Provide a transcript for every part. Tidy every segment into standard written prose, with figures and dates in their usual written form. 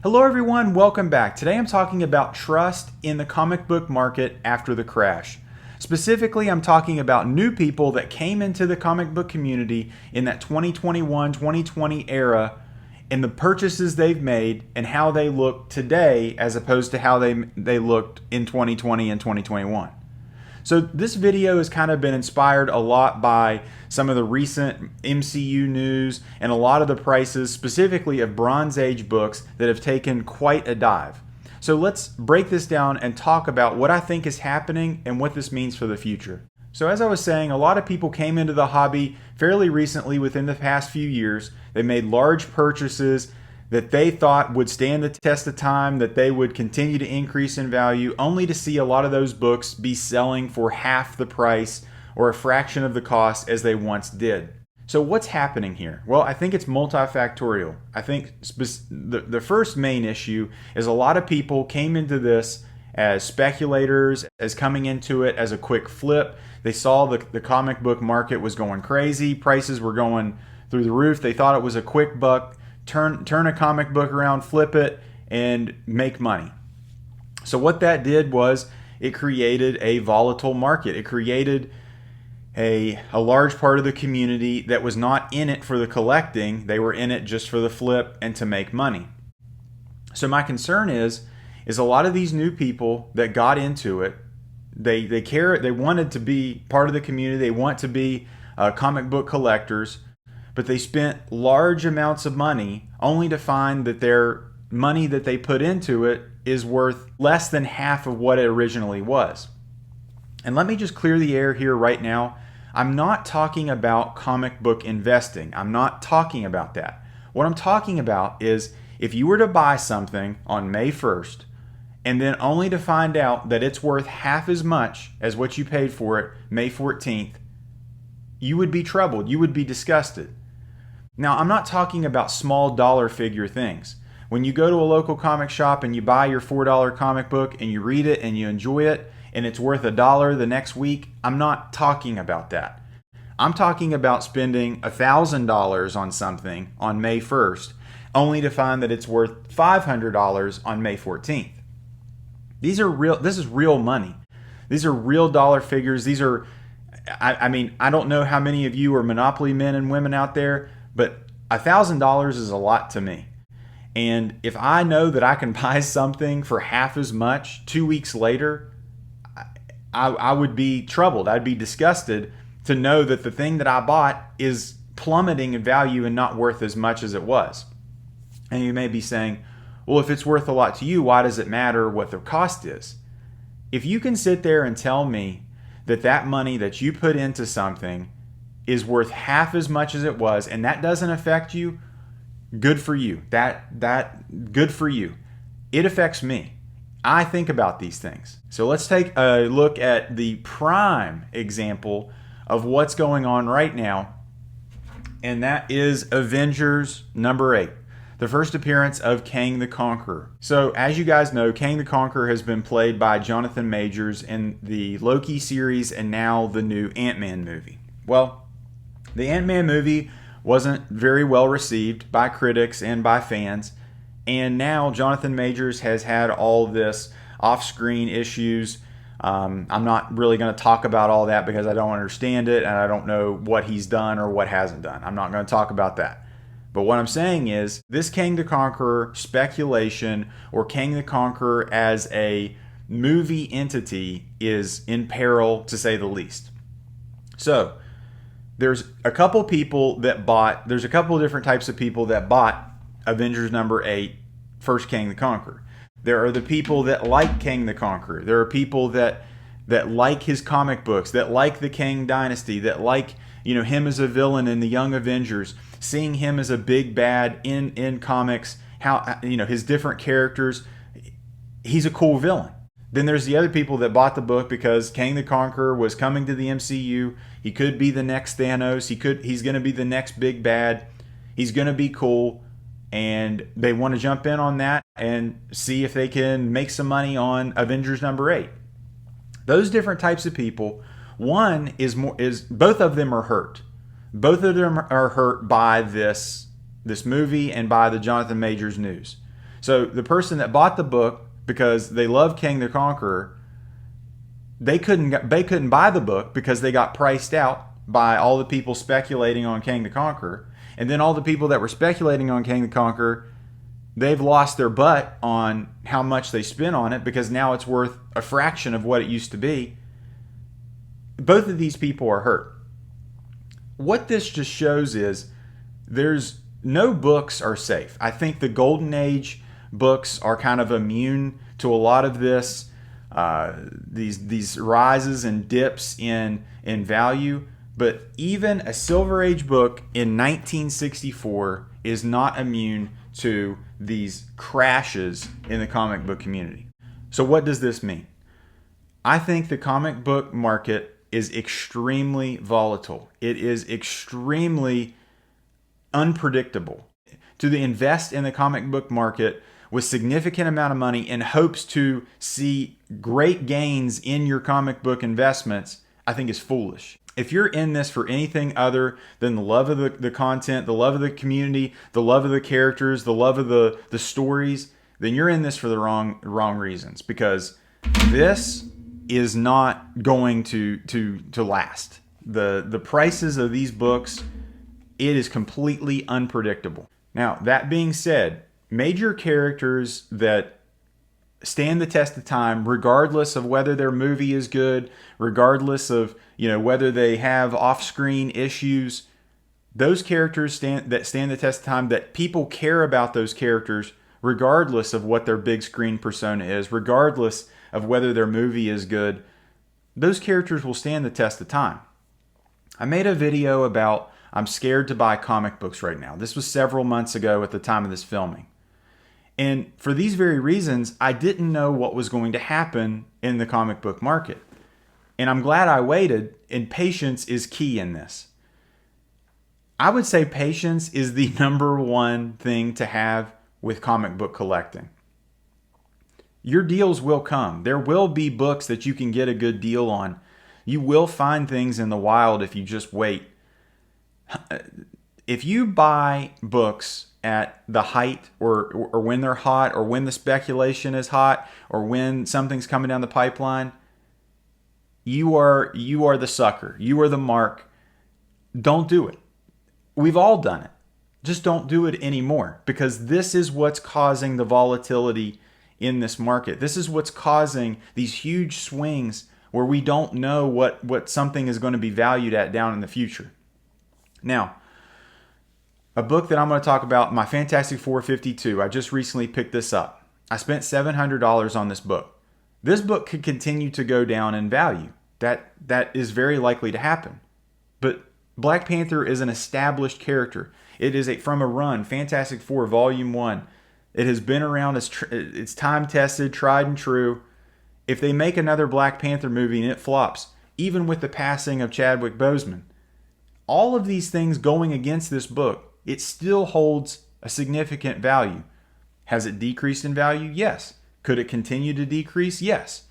Hello everyone, welcome back. Today I'm talking about trust in the comic book market after the crash. Specifically, I'm talking about new people that came into the comic book community in that 2021-2020 era and the purchases they've made and how they look today as opposed to how they looked in 2020 and 2021. So this video has kind of been inspired a lot by some of the recent MCU news and a lot of the prices specifically of Bronze Age books that have taken quite a dive. So let's break this down and talk about what I think is happening and what this means for the future. So as I was saying, a lot of people came into the hobby fairly recently within the past few years. They made large purchases that they thought would stand the test of time, that they would continue to increase in value, only to see a lot of those books be selling for half the price or a fraction of the cost as they once did. So what's happening here? Well, I think it's multifactorial. I think the first main issue is a lot of people came into this as speculators, as coming into it as a quick flip. They saw the comic book market was going crazy, prices were going through the roof. They thought it was a quick buck. Turn a comic book around, flip it, and make money. So what that did was it created a volatile market. It created a large part of the community that was not in it for the collecting. They were in it just for the flip and to make money. So my concern is a lot of these new people that got into it, they wanted to be part of the community. They want to be comic book collectors. But they spent large amounts of money only to find that their money that they put into it is worth less than half of what it originally was. And let me just clear the air here right now. I'm not talking about comic book investing. I'm not talking about that. What I'm talking about is if you were to buy something on May 1st and then only to find out that it's worth half as much as what you paid for it May 14th, you would be troubled. You would be disgusted. Now, I'm not talking about small dollar figure things. When you go to a local comic shop and you buy your $4 comic book and you read it and you enjoy it and it's worth $1 the next week, I'm not talking about that. I'm talking about spending $1,000 on something on May 1st only to find that it's worth $500 on May 14th. This is real money. These are real dollar figures. I don't know how many of you are Monopoly men and women out there, but $1,000 is a lot to me. And if I know that I can buy something for half as much 2 weeks later, I would be troubled. I'd be disgusted to know that the thing that I bought is plummeting in value and not worth as much as it was. And you may be saying, well, if it's worth a lot to you, why does it matter what the cost is? If you can sit there and tell me that money that you put into something is worth half as much as it was, and that doesn't affect you, good for you. Good for you. It affects me. I think about these things. So let's take a look at the prime example of what's going on right now, and that is Avengers number 8. The first appearance of Kang the Conqueror. So as you guys know, Kang the Conqueror has been played by Jonathan Majors in the Loki series and now the new Ant-Man movie. Well, the Ant-Man movie wasn't very well received by critics and by fans, and now Jonathan Majors has had all this off-screen issues. I'm not really going to talk about all that because I don't understand it and I don't know what he's done or what hasn't done. I'm not going to talk about that. But what I'm saying is this Kang the Conqueror speculation or Kang the Conqueror as a movie entity is in peril, to say the least. So there's a couple different types of people that bought Avengers number 8, first Kang the Conqueror. There are the people that like Kang the Conqueror. There are people that like his comic books, that like the Kang Dynasty, that like him as a villain in the Young Avengers, seeing him as a big bad in comics, how his different characters, he's a cool villain. Then there's the other people that bought the book because Kang the Conqueror was coming to the MCU. He could be the next Thanos. He's going to be the next big bad. He's going to be cool. And they want to jump in on that and see if they can make some money on Avengers number 8. Those different types of people, one is both of them are hurt. Both of them are hurt by this movie and by the Jonathan Majors news. So the person that bought the book because they love King the Conqueror, they couldn't buy the book because they got priced out by all the people speculating on King the Conqueror. And then all the people that were speculating on King the Conqueror, they've lost their butt on how much they spent on it because now it's worth a fraction of what it used to be. Both of these people are hurt. What this just shows is there's no books are safe. I think the Golden Age books are kind of immune to a lot of this, these rises and dips in value. But even a Silver Age book in 1964 is not immune to these crashes in the comic book community. So what does this mean? I think the comic book market is extremely volatile. It is extremely unpredictable. To invest in the comic book market with significant amount of money in hopes to see great gains in your comic book investments, I think is foolish. If you're in this for anything other than the love of the content, the love of the community, the love of the characters, the love of the stories, then you're in this for the wrong reasons, because this is not going to last. The prices of these books, it is completely unpredictable. Now, that being said, major characters that stand the test of time, regardless of whether their movie is good, regardless of whether they have off-screen issues, those characters stand the test of time, that people care about those characters regardless of what their big screen persona is, regardless of whether their movie is good. Those characters will stand the test of time. I made a video about I'm scared to buy comic books right now. This was several months ago at the time of this filming. And for these very reasons, I didn't know what was going to happen in the comic book market. And I'm glad I waited, and patience is key in this. I would say patience is the number one thing to have with comic book collecting. Your deals will come. There will be books that you can get a good deal on. You will find things in the wild if you just wait. If you buy books at the height or when they're hot, or when the speculation is hot, or when something's coming down the pipeline, you are the sucker. You are the mark. Don't do it. We've all done it. Just don't do it anymore, because this is what's causing the volatility in this market. This is what's causing these huge swings where we don't know what something is going to be valued at down in the future. Now, a book that I'm going to talk about, my Fantastic Four 52, I just recently picked this up. I spent $700 on this book. This book could continue to go down in value. That is very likely to happen. But Black Panther is an established character. It is from a run, Fantastic Four Volume 1. It has been around, it's time-tested, tried and true. If they make another Black Panther movie and it flops, even with the passing of Chadwick Boseman, all of these things going against this book, it still holds a significant value. Has it decreased in value? Yes. Could it continue to decrease? Yes.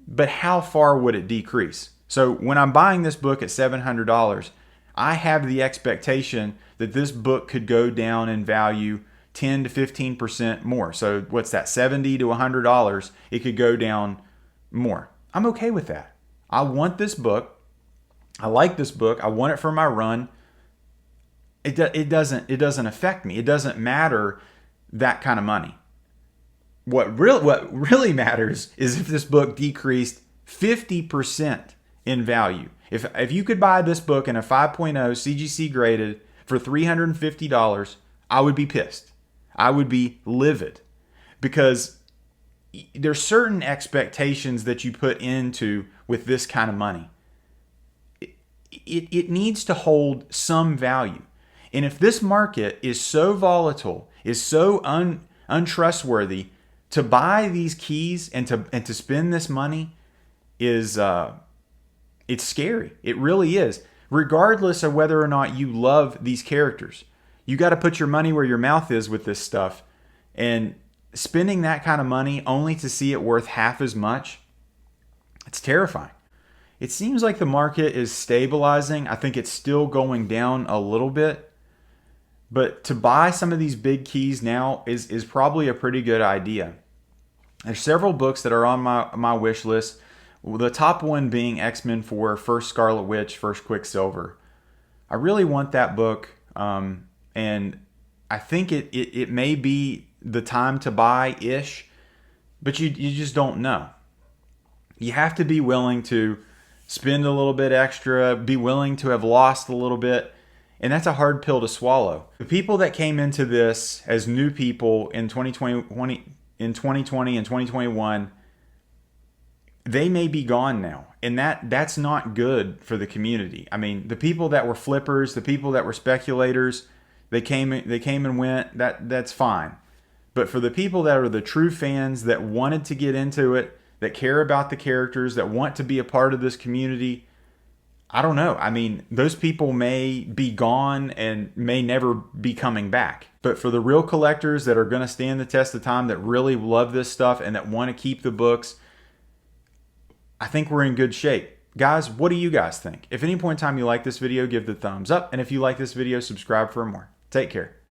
But how far would it decrease? So when I'm buying this book at $700, I have the expectation that this book could go down in value 10 to 15% more. So what's that? $70 to $100. It could go down more. I'm okay with that. I want this book. I like this book. I want it for my run. It doesn't affect me. It doesn't matter that kind of money. What really matters is if this book decreased 50% in value. If you could buy this book in a 5.0 CGC graded for $350, I would be pissed. I would be livid, because there's certain expectations that you put into with this kind of money. It needs to hold some value. And if this market is so volatile, is so untrustworthy, to buy these keys and to spend this money is it's scary. It really is. Regardless of whether or not you love these characters, you got to put your money where your mouth is with this stuff. And spending that kind of money only to see it worth half as much, it's terrifying. It seems like the market is stabilizing. I think it's still going down a little bit. But to buy some of these big keys now is probably a pretty good idea. There's several books that are on my wish list. The top one being X-Men 4, First Scarlet Witch, First Quicksilver. I really want that book, and I think it may be the time to buy-ish, but you just don't know. You have to be willing to spend a little bit extra, be willing to have lost a little bit, and that's a hard pill to swallow. The people that came into this as new people in 2020 and 2021, they may be gone now, and that's not good for the community. I mean, the people that were flippers, the people that were speculators, they came and went. That's fine. But for the people that are the true fans that wanted to get into it, that care about the characters, that want to be a part of this community, I don't know. I mean, those people may be gone and may never be coming back. But for the real collectors that are going to stand the test of time, that really love this stuff and that want to keep the books, I think we're in good shape. Guys, what do you guys think? If at any point in time you like this video, give the thumbs up. And if you like this video, subscribe for more. Take care.